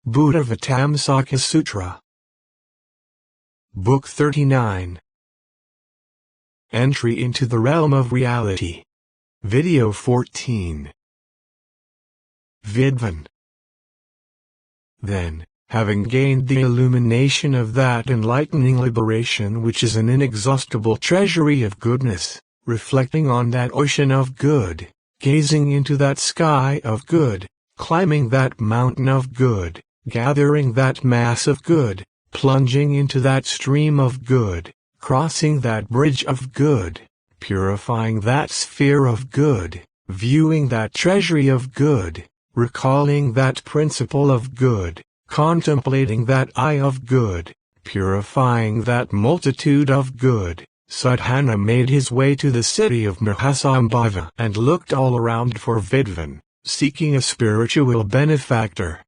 Buddhāvataṃsaka Sutra. Book 39. Entry into the Realm of Reality. Video 14. Vidvan. Then, having gained the illumination of that enlightening liberation which is an inexhaustible treasury of goodness, reflecting on that ocean of good, gazing into that sky of good, climbing that mountain of good, gathering that mass of good, plunging into that stream of good, crossing that bridge of good, purifying that sphere of good, viewing that treasury of good, recalling that principle of good, contemplating that eye of good, purifying that multitude of good, Sadhana made his way to the city of Mahasambhava and looked all around for Vidvan, seeking a spiritual benefactor.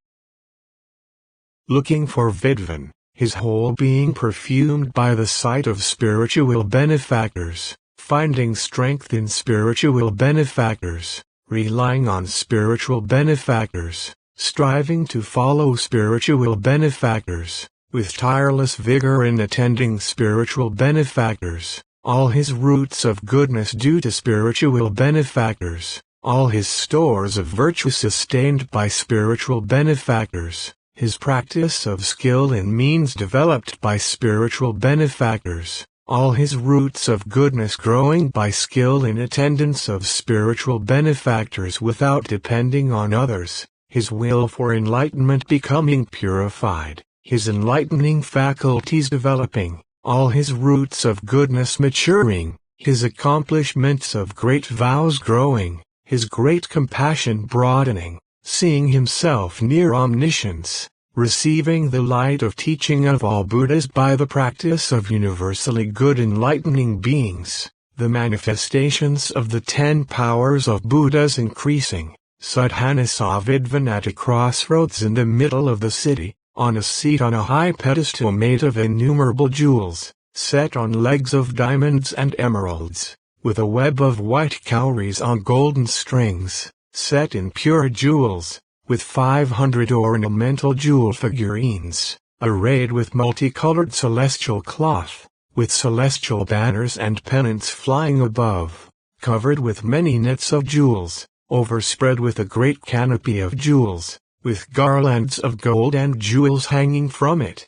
Looking for Vidvan, his whole being perfumed by the sight of spiritual benefactors, finding strength in spiritual benefactors, relying on spiritual benefactors, striving to follow spiritual benefactors, with tireless vigor in attending spiritual benefactors, all his roots of goodness due to spiritual benefactors, all his stores of virtue sustained by spiritual benefactors, his practice of skill and means developed by spiritual benefactors, all his roots of goodness growing by skill in attendance of spiritual benefactors without depending on others, his will for enlightenment becoming purified, his enlightening faculties developing, all his roots of goodness maturing, his accomplishments of great vows growing, his great compassion broadening, seeing himself near omniscience, receiving the light of teaching of all Buddhas by the practice of universally good enlightening beings, the manifestations of the 10 powers of Buddhas increasing, Sadhana saw Vidvan at a crossroads in the middle of the city, on a seat on a high pedestal made of innumerable jewels, set on legs of diamonds and emeralds, with a web of white cowries on golden strings, set in pure jewels, with 500 ornamental jewel figurines, arrayed with multicolored celestial cloth, with celestial banners and pennants flying above, covered with many nets of jewels, overspread with a great canopy of jewels, with garlands of gold and jewels hanging from it.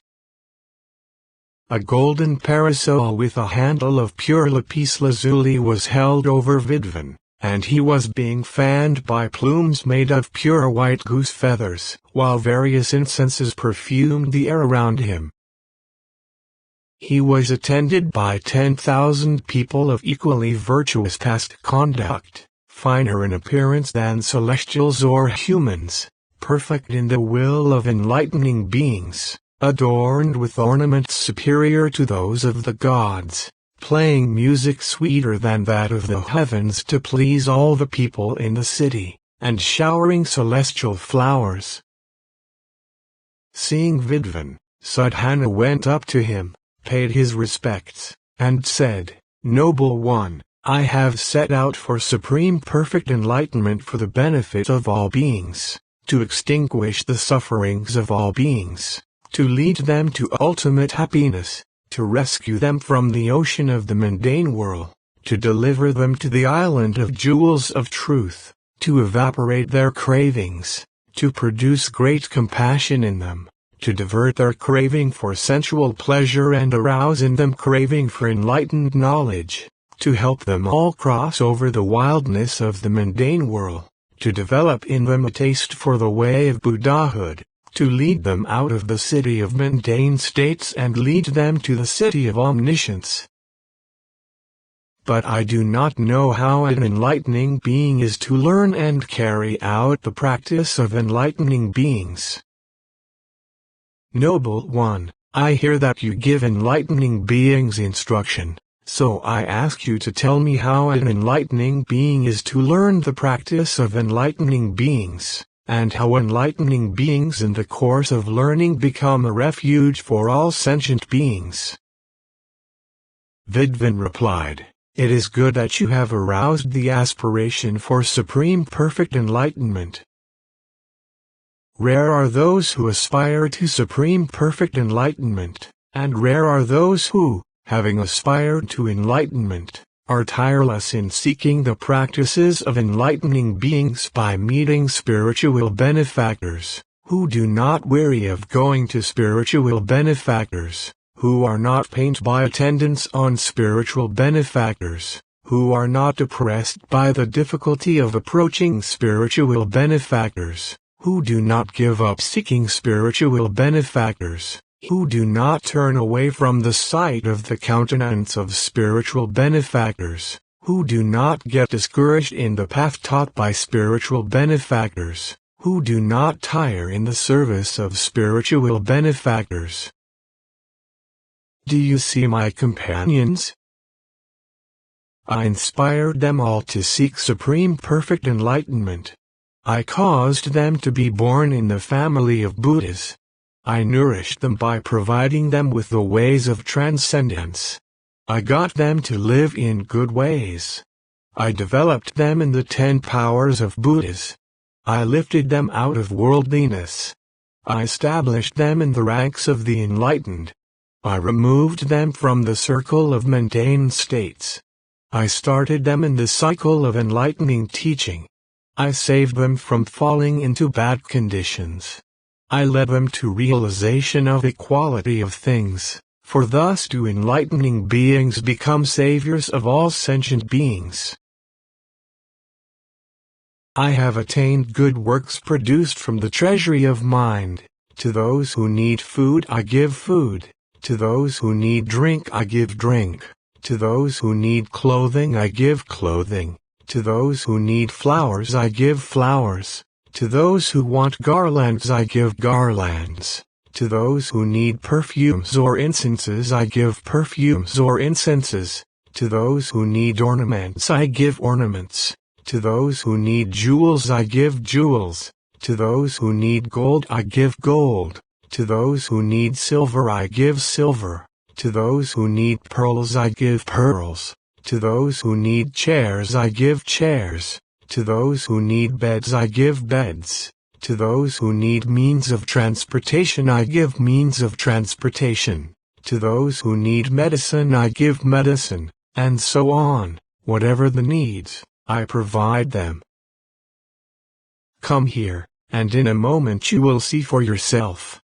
A golden parasol with a handle of pure lapis lazuli was held over Vidvan, and he was being fanned by plumes made of pure white goose feathers, while various incenses perfumed the air around him. He was attended by 10,000 people of equally virtuous past conduct, finer in appearance than celestials or humans, perfect in the will of enlightening beings, adorned with ornaments superior to those of the gods, playing music sweeter than that of the heavens to please all the people in the city, and showering celestial flowers. Seeing Vidvan, Sadhana went up to him, paid his respects, and said, "Noble one, I have set out for supreme perfect enlightenment for the benefit of all beings, to extinguish the sufferings of all beings, to lead them to ultimate happiness, to rescue them from the ocean of the mundane world, to deliver them to the island of jewels of truth, to evaporate their cravings, to produce great compassion in them, to divert their craving for sensual pleasure and arouse in them craving for enlightened knowledge, to help them all cross over the wildness of the mundane world, to develop in them a taste for the way of Buddhahood, to lead them out of the city of mundane states and lead them to the city of omniscience. But I do not know how an enlightening being is to learn and carry out the practice of enlightening beings. Noble one, I hear that you give enlightening beings instruction, so I ask you to tell me how an enlightening being is to learn the practice of enlightening beings, and how enlightening beings in the course of learning become a refuge for all sentient beings." Vidvan replied, "It is good that you have aroused the aspiration for supreme perfect enlightenment. Rare are those who aspire to supreme perfect enlightenment, and rare are those who, having aspired to enlightenment, are tireless in seeking the practices of enlightening beings by meeting spiritual benefactors, who do not weary of going to spiritual benefactors, who are not pained by attendance on spiritual benefactors, who are not depressed by the difficulty of approaching spiritual benefactors, who do not give up seeking spiritual benefactors, who do not turn away from the sight of the countenance of spiritual benefactors, who do not get discouraged in the path taught by spiritual benefactors, who do not tire in the service of spiritual benefactors. Do you see my companions? I inspired them all to seek supreme perfect enlightenment. I caused them to be born in the family of Buddhas. I nourished them by providing them with the ways of transcendence. I got them to live in good ways. I developed them in the 10 powers of Buddhas. I lifted them out of worldliness. I established them in the ranks of the enlightened. I removed them from the circle of mundane states. I started them in the cycle of enlightening teaching. I saved them from falling into bad conditions. I led them to realization of equality of things, for thus do enlightening beings become saviors of all sentient beings. I have attained good works produced from the treasury of mind. To those who need food I give food. To those who need drink I give drink. To those who need clothing I give clothing. To those who need flowers I give flowers. To those who want garlands I give garlands. To those who need perfumes or incenses I give perfumes or incenses. To those who need ornaments I give ornaments. To those who need jewels I give jewels. To those who need gold I give gold. To those who need silver I give silver. To those who need pearls I give pearls. To those who need chairs I give chairs. To those who need beds I give beds. To those who need means of transportation I give means of transportation. To those who need medicine I give medicine, and so on. Whatever the needs, I provide them. Come here, and in a moment you will see for yourself.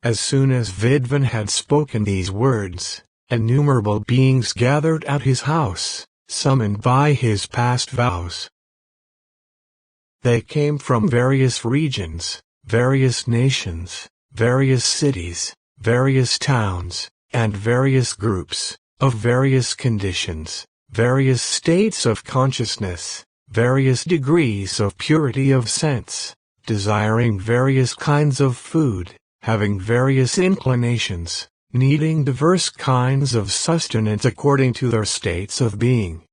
As soon as Vidvan had spoken these words, innumerable beings gathered at his house, summoned by his past vows. They came from various regions, various nations, various cities, various towns, and various groups, of various conditions, various states of consciousness, various degrees of purity of sense, desiring various kinds of food, having various inclinations, needing diverse kinds of sustenance according to their states of being.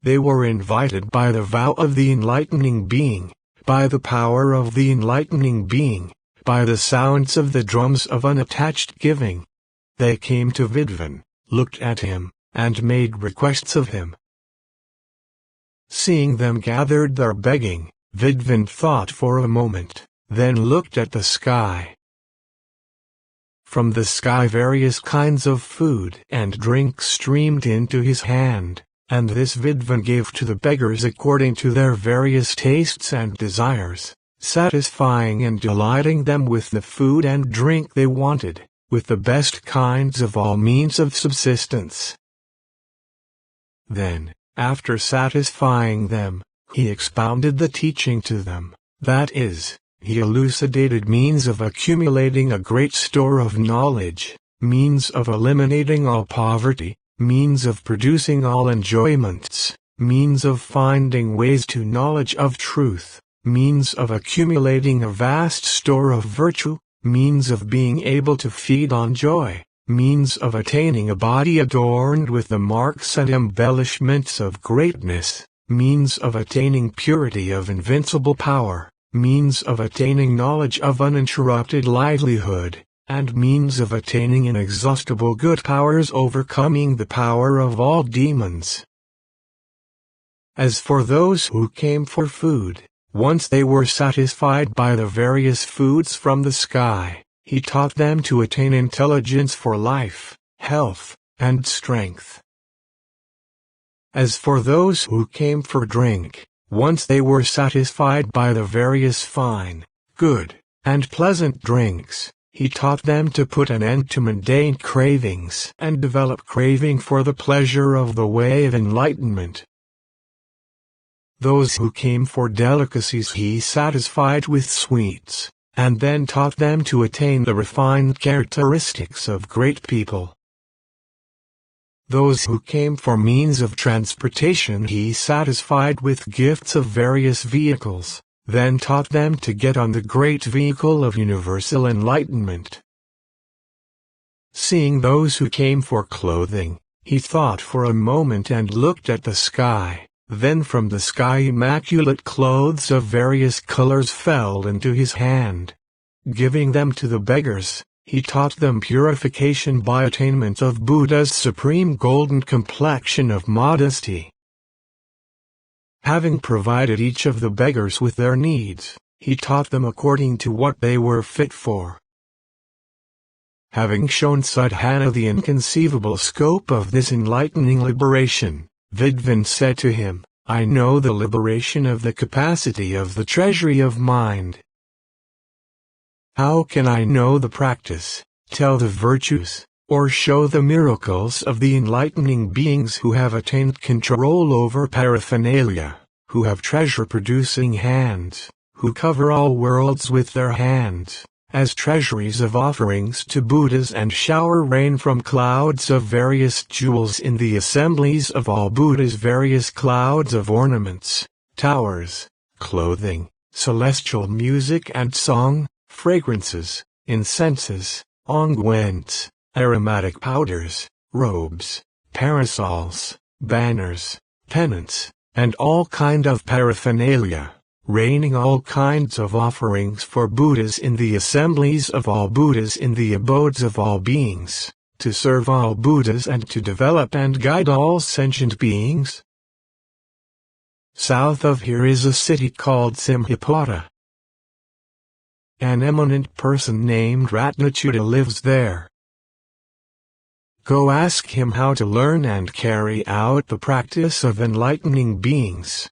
They were invited by the vow of the enlightening being, by the power of the enlightening being, by the sounds of the drums of unattached giving. They came to Vidvan, looked at him, and made requests of him. Seeing them gathered there begging, Vidvan thought for a moment, then looked at the sky. From the sky various kinds of food and drink streamed into his hand, and this Vidvan gave to the beggars according to their various tastes and desires, satisfying and delighting them with the food and drink they wanted, with the best kinds of all means of subsistence. Then, after satisfying them, he expounded the teaching to them, that is, he elucidated means of accumulating a great store of knowledge, means of eliminating all poverty, means of producing all enjoyments, means of finding ways to knowledge of truth, means of accumulating a vast store of virtue, means of being able to feed on joy, means of attaining a body adorned with the marks and embellishments of greatness, means of attaining purity of invincible power, means of attaining knowledge of uninterrupted livelihood, and means of attaining inexhaustible good powers overcoming the power of all demons. As for those who came for food, Once they were satisfied by the various foods from the sky, he taught them to attain intelligence for life, health, and strength. As for those who came for drink, once they were satisfied by the various fine, good, and pleasant drinks, he taught them to put an end to mundane cravings and develop craving for the pleasure of the way of enlightenment. Those who came for delicacies he satisfied with sweets, and then taught them to attain the refined characteristics of great people. Those who came for means of transportation he satisfied with gifts of various vehicles, then taught them to get on the great vehicle of universal enlightenment. Seeing those who came for clothing, he thought for a moment and looked at the sky. Then from the sky immaculate clothes of various colors fell into his hand. Giving them to the beggars, he taught them purification by attainment of Buddha's supreme golden complexion of modesty. Having provided each of the beggars with their needs, he taught them according to what they were fit for. Having shown Sadhana the inconceivable scope of this enlightening liberation, Vidvan said to him, I know the liberation of the capacity of the treasury of mind. How can I know the practice, tell the virtues, or show the miracles of the enlightening beings who have attained control over paraphernalia, who have treasure-producing hands, who cover all worlds with their hands, as treasuries of offerings to Buddhas and shower rain from clouds of various jewels in the assemblies of all Buddhas, various clouds of ornaments, towers, clothing, celestial music and song, fragrances, incenses, unguents, aromatic powders, robes, parasols, banners, pennants, and all kind of paraphernalia, raining all kinds of offerings for Buddhas in the assemblies of all Buddhas in the abodes of all beings, to serve all Buddhas and to develop and guide all sentient beings. South of here is a city called Simhapata. An eminent person named Ratnachuda lives there. Go ask him how to learn and carry out the practice of enlightening beings.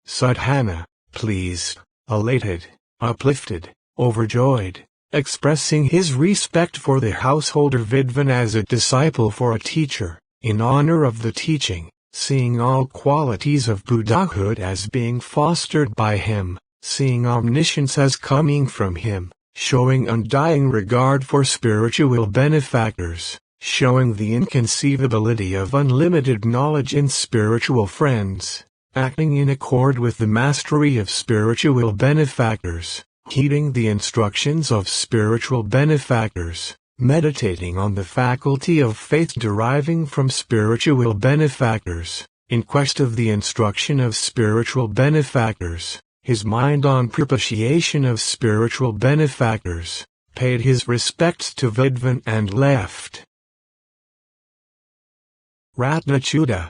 Sadhana, pleased, elated, uplifted, overjoyed, expressing his respect for the householder Vidvan as a disciple for a teacher, in honor of the teaching, seeing all qualities of Buddhahood as being fostered by him, seeing omniscience as coming from him, showing undying regard for spiritual benefactors, showing the inconceivability of unlimited knowledge in spiritual friends, acting in accord with the mastery of spiritual benefactors, heeding the instructions of spiritual benefactors, meditating on the faculty of faith deriving from spiritual benefactors, in quest of the instruction of spiritual benefactors, his mind on propitiation of spiritual benefactors, paid his respects to Vidvan and left. Ratnachuda.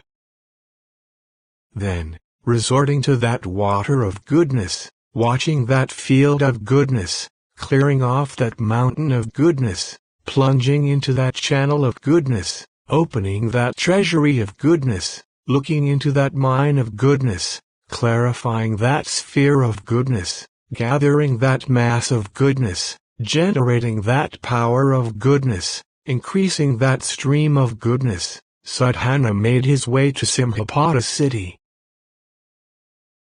Then, resorting to that water of goodness, watching that field of goodness, clearing off that mountain of goodness, plunging into that channel of goodness, opening that treasury of goodness, looking into that mine of goodness, clarifying that sphere of goodness, gathering that mass of goodness, generating that power of goodness, increasing that stream of goodness, Sadhana made his way to Simhapata city.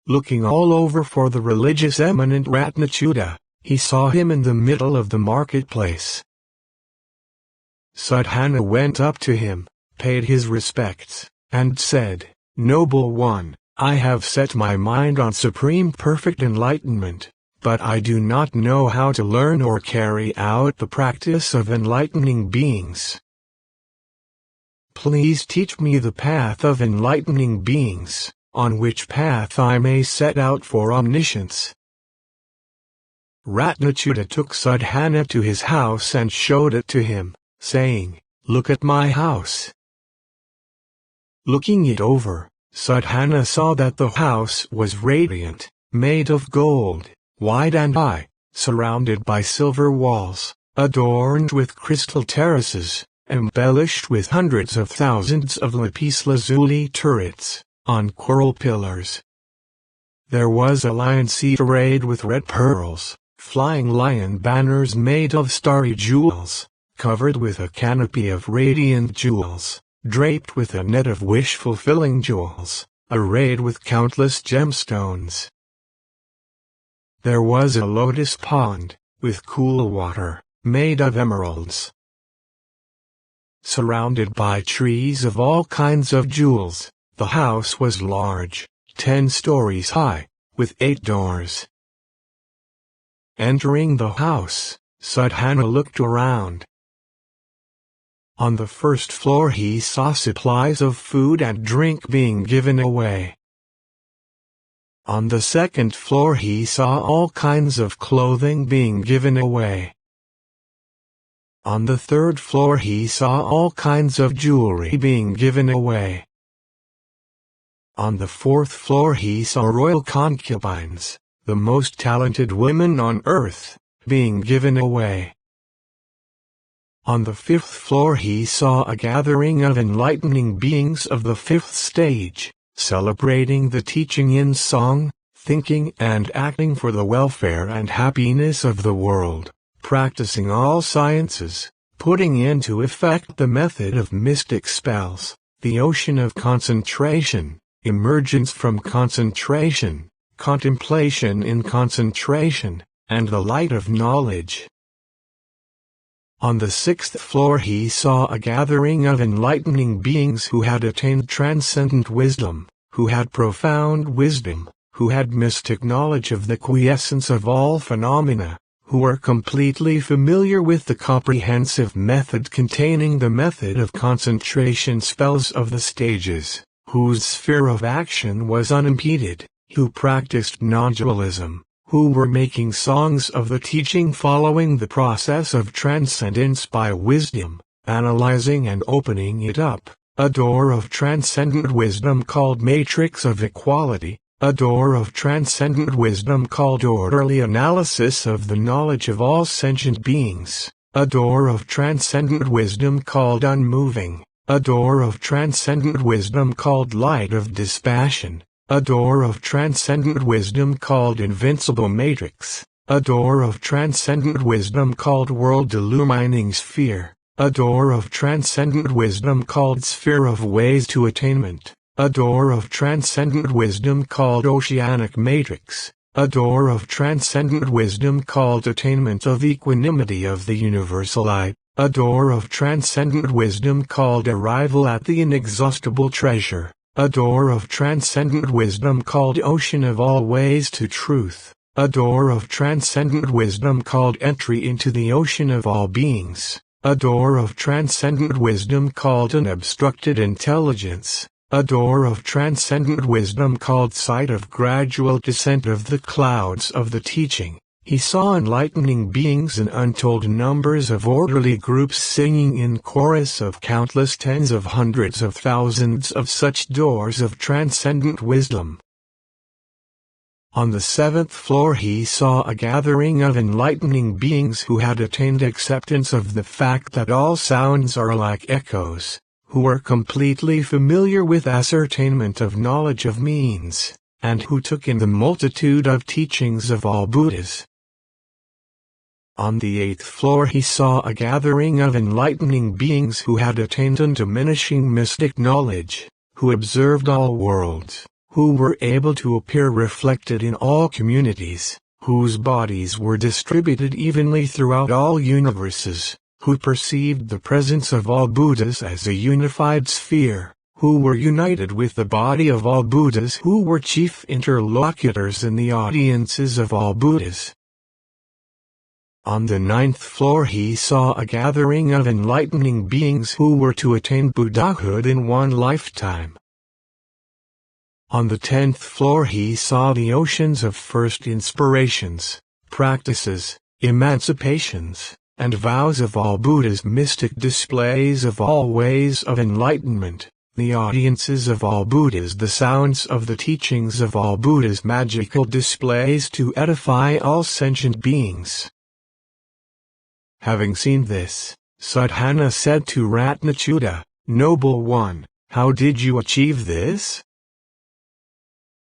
Looking all over for the religious eminent Ratnachuda, he saw him in the middle of the marketplace. Sadhana went up to him, paid his respects, and said, Noble one, I have set my mind on supreme perfect enlightenment, but I do not know how to learn or carry out the practice of enlightening beings. Please teach me the path of enlightening beings, on which path I may set out for omniscience. Ratnachuda took Sadhana to his house and showed it to him, saying, Look at my house. Looking it over, Sadhana saw that the house was radiant, made of gold, wide and high, surrounded by silver walls, adorned with crystal terraces, embellished with hundreds of thousands of lapis lazuli turrets, on coral pillars. There was a lion seat arrayed with red pearls, flying lion banners made of starry jewels, covered with a canopy of radiant jewels, draped with a net of wish-fulfilling jewels, arrayed with countless gemstones. There was a lotus pond, with cool water, made of emeralds. Surrounded by trees of all kinds of jewels, the house was large, 10 stories high, with 8 doors. Entering the house, Sadhana looked around. On the first floor he saw supplies of food and drink being given away. On the second floor he saw all kinds of clothing being given away. On the third floor he saw all kinds of jewelry being given away. On the fourth floor he saw royal concubines, the most talented women on earth, being given away. On the fifth floor he saw a gathering of enlightening beings of the fifth stage, celebrating the teaching in song, thinking and acting for the welfare and happiness of the world, practicing all sciences, putting into effect the method of mystic spells, the ocean of concentration, emergence from concentration, contemplation in concentration, and the light of knowledge. On the sixth floor he saw a gathering of enlightening beings who had attained transcendent wisdom, who had profound wisdom, who had mystic knowledge of the quiescence of all phenomena, who were completely familiar with the comprehensive method containing the method of concentration spells of the stages, whose sphere of action was unimpeded, who practiced non-dualism, who were making songs of the teaching following the process of transcendence by wisdom, analyzing and opening it up, a door of transcendent wisdom called matrix of equality, a door of transcendent wisdom called orderly analysis of the knowledge of all sentient beings, a door of transcendent wisdom called unmoving, a door of transcendent wisdom called light of dispassion, a door of transcendent wisdom called invincible matrix, a door of transcendent wisdom called world illumining sphere, a door of transcendent wisdom called sphere of ways to attainment, a door of transcendent wisdom called oceanic matrix, a door of transcendent wisdom called attainment of equanimity of the universal I, a door of transcendent wisdom called arrival at the inexhaustible treasure, a door of transcendent wisdom called ocean of all ways to truth, a door of transcendent wisdom called entry into the ocean of all beings, a door of transcendent wisdom called unobstructed intelligence, a door of transcendent wisdom called sight of gradual descent of the clouds of the teaching. He saw enlightening beings in untold numbers of orderly groups singing in chorus of countless tens of hundreds of thousands of such doors of transcendent wisdom. On the seventh floor he saw a gathering of enlightening beings who had attained acceptance of the fact that all sounds are like echoes, who were completely familiar with ascertainment of knowledge of means, and who took in the multitude of teachings of all Buddhas. On the eighth floor he saw a gathering of enlightening beings who had attained undiminishing mystic knowledge, who observed all worlds, who were able to appear reflected in all communities, whose bodies were distributed evenly throughout all universes, who perceived the presence of all Buddhas as a unified sphere, who were united with the body of all Buddhas, who were chief interlocutors in the audiences of all Buddhas. On the ninth floor he saw a gathering of enlightening beings who were to attain Buddhahood in one lifetime. On the 10th floor he saw the oceans of first inspirations, practices, emancipations, and vows of all Buddhas, mystic displays of all ways of enlightenment, the audiences of all Buddhas, the sounds of the teachings of all Buddhas, magical displays to edify all sentient beings. Having seen this, Sadhana said to Ratnachyuta, "Noble one, how did you achieve this?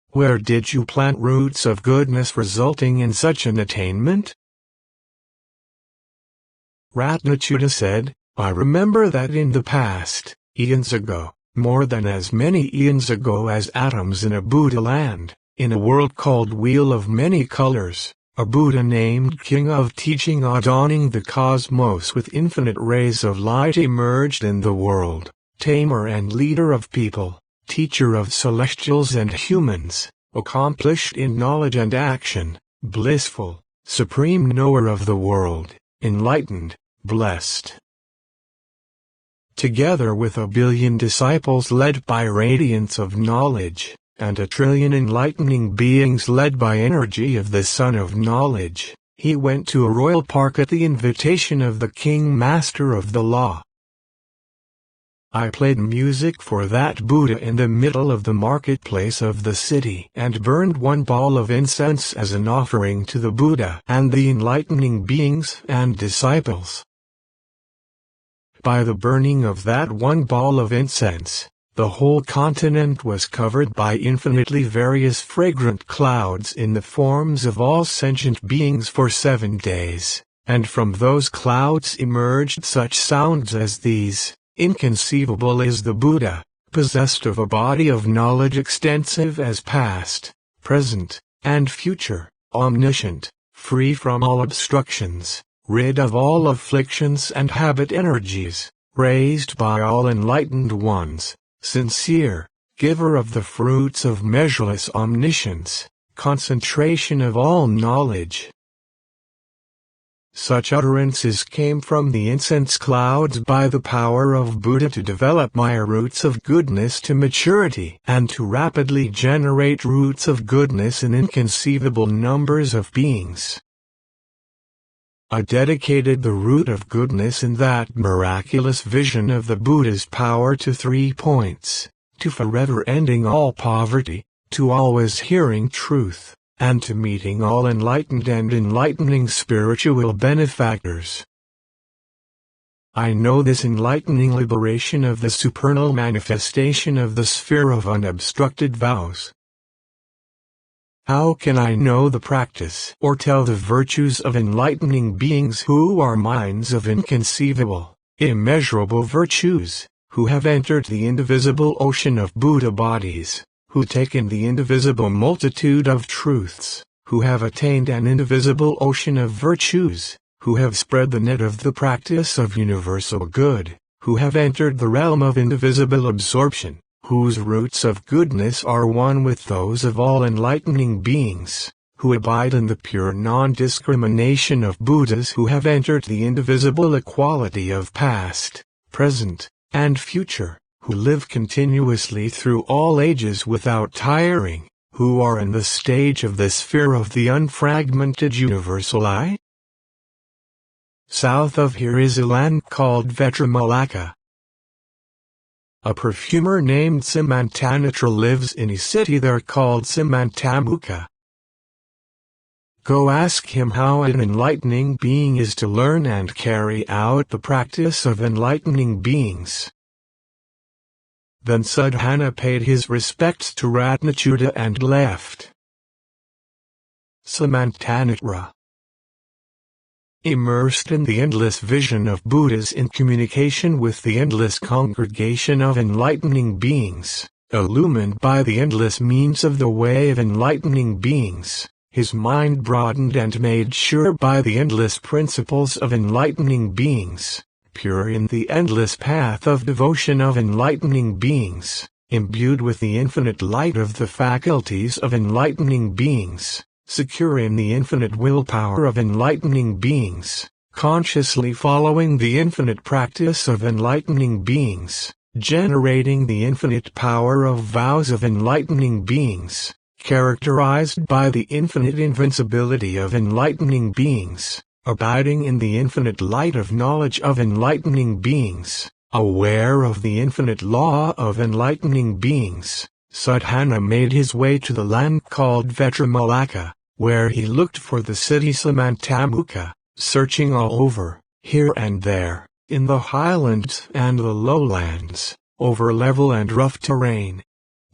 Where did you plant roots of goodness resulting in such an attainment?" Ratnachyuta said, "I remember that in the past, eons ago, more than as many eons ago as atoms in a Buddha land, in a world called Wheel of Many Colors, a Buddha named King of Teaching adorning the cosmos with infinite rays of light emerged in the world, tamer and leader of people, teacher of celestials and humans, accomplished in knowledge and action, blissful, supreme knower of the world, enlightened, blessed. Together with 1 billion disciples led by radiance of knowledge, and 1 trillion enlightening beings led by energy of the Sun of Knowledge, he went to a royal park at the invitation of the King Master of the Law. I played music for that Buddha in the middle of the marketplace of the city and burned 1 ball of incense as an offering to the Buddha and the enlightening beings and disciples. By the burning of that 1 ball of incense, the whole continent was covered by infinitely various fragrant clouds in the forms of all sentient beings for 7 days, and from those clouds emerged such sounds as these. Inconceivable is the Buddha, possessed of a body of knowledge extensive as past, present, and future, omniscient, free from all obstructions, rid of all afflictions and habit energies, raised by all enlightened ones, sincere, giver of the fruits of measureless omniscience, concentration of all knowledge." Such utterances came from the incense clouds by the power of Buddha to develop my roots of goodness to maturity and to rapidly generate roots of goodness in inconceivable numbers of beings. I dedicated the root of goodness in that miraculous vision of the Buddha's power to 3 points: to forever ending all poverty, to always hearing truth, and to meeting all enlightened and enlightening spiritual benefactors. I know this enlightening liberation of the supernal manifestation of the sphere of unobstructed vows. How can I know the practice or tell the virtues of enlightening beings who are minds of inconceivable, immeasurable virtues, who have entered the indivisible ocean of Buddha bodies, who take in the indivisible multitude of truths, who have attained an indivisible ocean of virtues, who have spread the net of the practice of universal good, who have entered the realm of indivisible absorption, whose roots of goodness are one with those of all enlightening beings, who abide in the pure non-discrimination of Buddhas who have entered the indivisible equality of past, present, and future, who live continuously through all ages without tiring, who are in the stage of the sphere of the unfragmented universal I. South of here is a land called Vetramalaka. A perfumer named Simantanitra lives in a city there called Simantamuka. Go ask him how an enlightening being is to learn and carry out the practice of enlightening beings. Then Sadhana paid his respects to Ratnachyuta and left. Simantanitra. Immersed in the endless vision of Buddhas in communication with the endless congregation of enlightening beings, illumined by the endless means of the way of enlightening beings, his mind broadened and made sure by the endless principles of enlightening beings, pure in the endless path of devotion of enlightening beings, imbued with the infinite light of the faculties of enlightening beings, secure in the infinite willpower of enlightening beings, consciously following the infinite practice of enlightening beings, generating the infinite power of vows of enlightening beings, characterized by the infinite invincibility of enlightening beings, abiding in the infinite light of knowledge of enlightening beings, Aware of the infinite law of enlightening beings, Sadhana made his way to the land called Vetramalaka, where he looked for the city Samantamukha, searching all over, here and there, in the highlands and the lowlands, over level and rough terrain.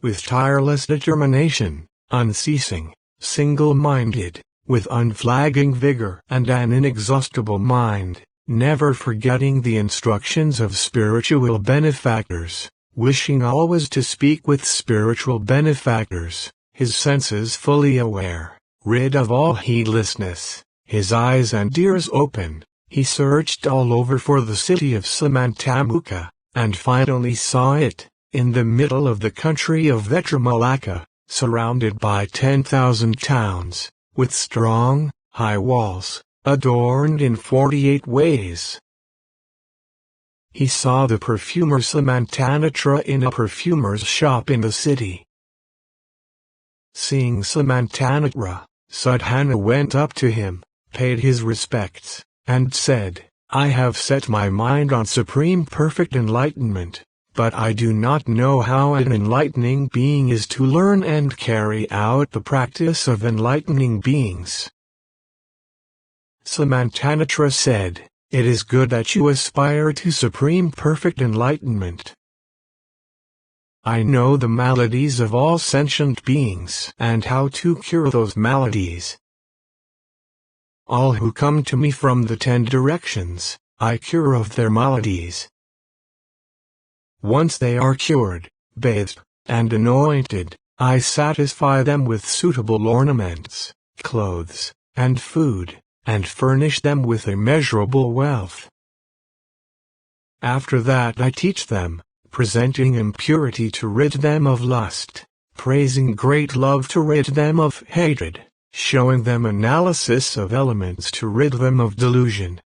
With tireless determination, unceasing, single-minded, with unflagging vigor and an inexhaustible mind, never forgetting the instructions of spiritual benefactors, wishing always to speak with spiritual benefactors, his senses fully aware, rid of all heedlessness, his eyes and ears open, he searched all over for the city of Samantamukha, and finally saw it, in the middle of the country of Vetramalaka, surrounded by 10,000 towns, with strong, high walls, adorned in 48 ways. He saw the perfumer Samantanatra in a perfumer's shop in the city. Seeing Samantanatra, Sadhana went up to him, paid his respects, and said, "I have set my mind on supreme perfect enlightenment, but I do not know how an enlightening being is to learn and carry out the practice of enlightening beings." Samantanatra said, "It is good that you aspire to supreme perfect enlightenment. I know the maladies of all sentient beings and how to cure those maladies. All who come to me from the 10 directions, I cure of their maladies. Once they are cured, bathed, and anointed, I satisfy them with suitable ornaments, clothes, and food, and furnish them with immeasurable wealth. After that I teach them, presenting impurity to rid them of lust, praising great love to rid them of hatred, showing them analysis of elements to rid them of delusion.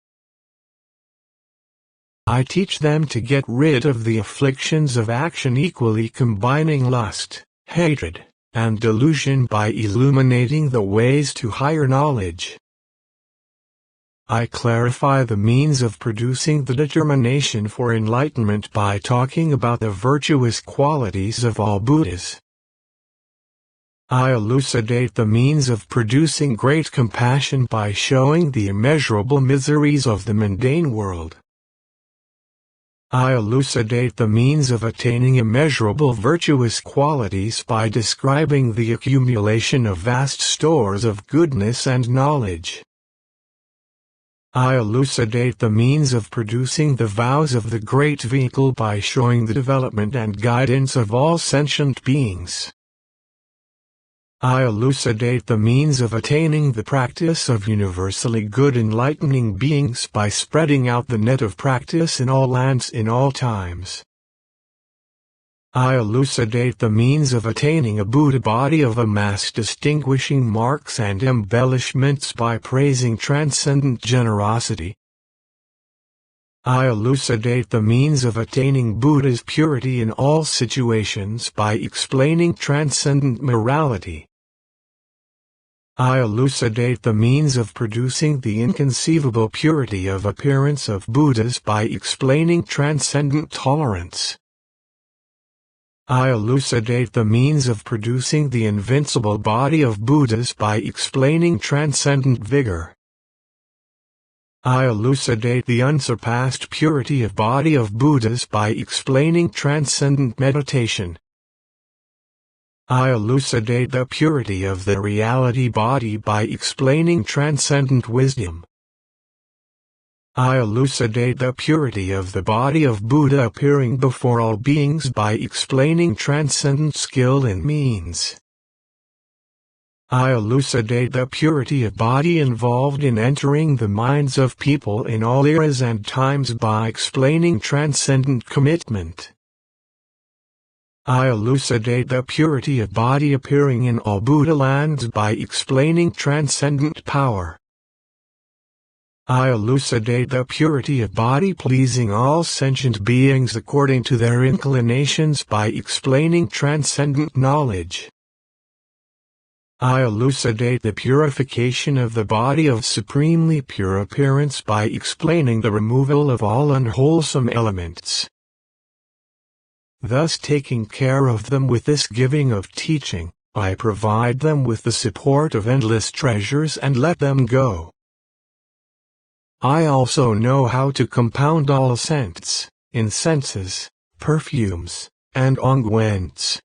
I teach them to get rid of the afflictions of action equally combining lust, hatred, and delusion by illuminating the ways to higher knowledge. I clarify the means of producing the determination for enlightenment by talking about the virtuous qualities of all Buddhas. I elucidate the means of producing great compassion by showing the immeasurable miseries of the mundane world. I elucidate the means of attaining immeasurable virtuous qualities by describing the accumulation of vast stores of goodness and knowledge. I elucidate the means of producing the vows of the Great Vehicle by showing the development and guidance of all sentient beings. I elucidate the means of attaining the practice of universally good enlightening beings by spreading out the net of practice in all lands in all times. I elucidate the means of attaining a Buddha body of amassed distinguishing marks and embellishments by praising transcendent generosity. I elucidate the means of attaining Buddha's purity in all situations by explaining transcendent morality. I elucidate the means of producing the inconceivable purity of appearance of Buddhas by explaining transcendent tolerance. I elucidate the means of producing the invincible body of Buddhas by explaining transcendent vigor. I elucidate the unsurpassed purity of body of Buddhas by explaining transcendent meditation. I elucidate the purity of the reality body by explaining transcendent wisdom. I elucidate the purity of the body of Buddha appearing before all beings by explaining transcendent skill and means. I elucidate the purity of body involved in entering the minds of people in all eras and times by explaining transcendent commitment. I elucidate the purity of body appearing in all Buddha lands by explaining transcendent power. I elucidate the purity of body pleasing all sentient beings according to their inclinations by explaining transcendent knowledge. I elucidate the purification of the body of supremely pure appearance by explaining the removal of all unwholesome elements, thus taking care of them with this giving of teaching, I provide them with the support of endless treasures and let them go. I also know how to compound all scents, incenses, perfumes, and unguents.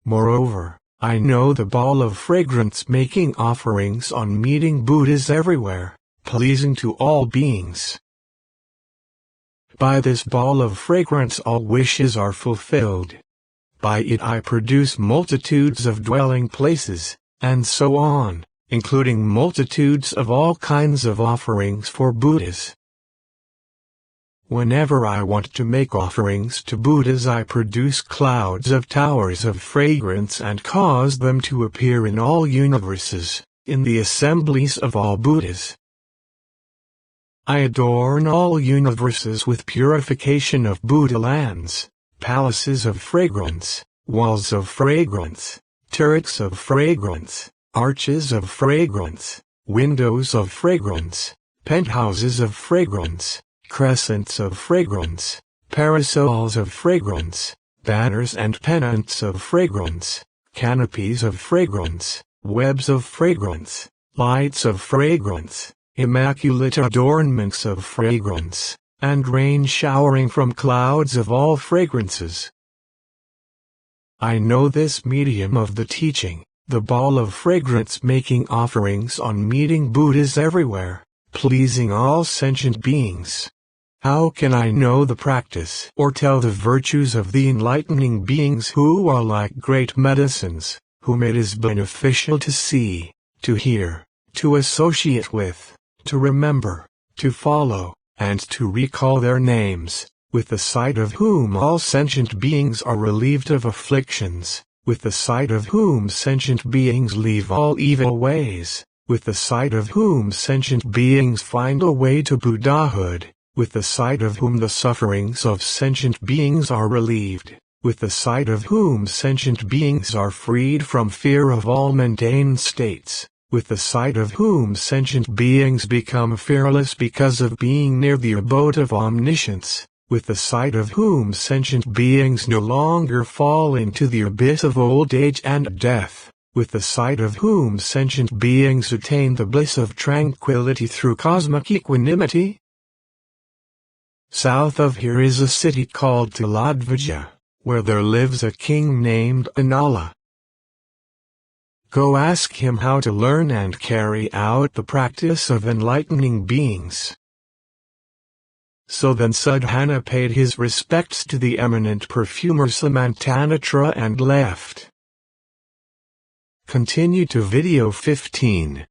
Moreover, I know the ball of fragrance making offerings on meeting Buddhas everywhere, pleasing to all beings. By this ball of fragrance all wishes are fulfilled. By it I produce multitudes of dwelling places, and so on, including multitudes of all kinds of offerings for Buddhas. Whenever I want to make offerings to Buddhas, I produce clouds of towers of fragrance and cause them to appear in all universes, in the assemblies of all Buddhas. I adorn all universes with purification of Buddha lands, palaces of fragrance, walls of fragrance, turrets of fragrance, arches of fragrance, windows of fragrance, penthouses of fragrance, crescents of fragrance, parasols of fragrance, banners and pennants of fragrance, canopies of fragrance, webs of fragrance, lights of fragrance, immaculate adornments of fragrance, and rain showering from clouds of all fragrances. I know this medium of the teaching, the ball of fragrance making offerings on meeting Buddhas everywhere, pleasing all sentient beings. How can I know the practice or tell the virtues of the enlightening beings who are like great medicines, whom it is beneficial to see, to hear, to associate with, to remember, to follow, and to recall their names, with the sight of whom all sentient beings are relieved of afflictions, with the sight of whom sentient beings leave all evil ways, with the sight of whom sentient beings find a way to Buddhahood, with the sight of whom the sufferings of sentient beings are relieved, with the sight of whom sentient beings are freed from fear of all mundane states, with the sight of whom sentient beings become fearless because of being near the abode of omniscience, with the sight of whom sentient beings no longer fall into the abyss of old age and death, with the sight of whom sentient beings attain the bliss of tranquility through cosmic equanimity. South of here is a city called Tiladvaja, where there lives a king named Anala. Go ask him how to learn and carry out the practice of enlightening beings. So then Sudhana paid his respects to the eminent perfumer Samantanatra and left. Continue to video 15.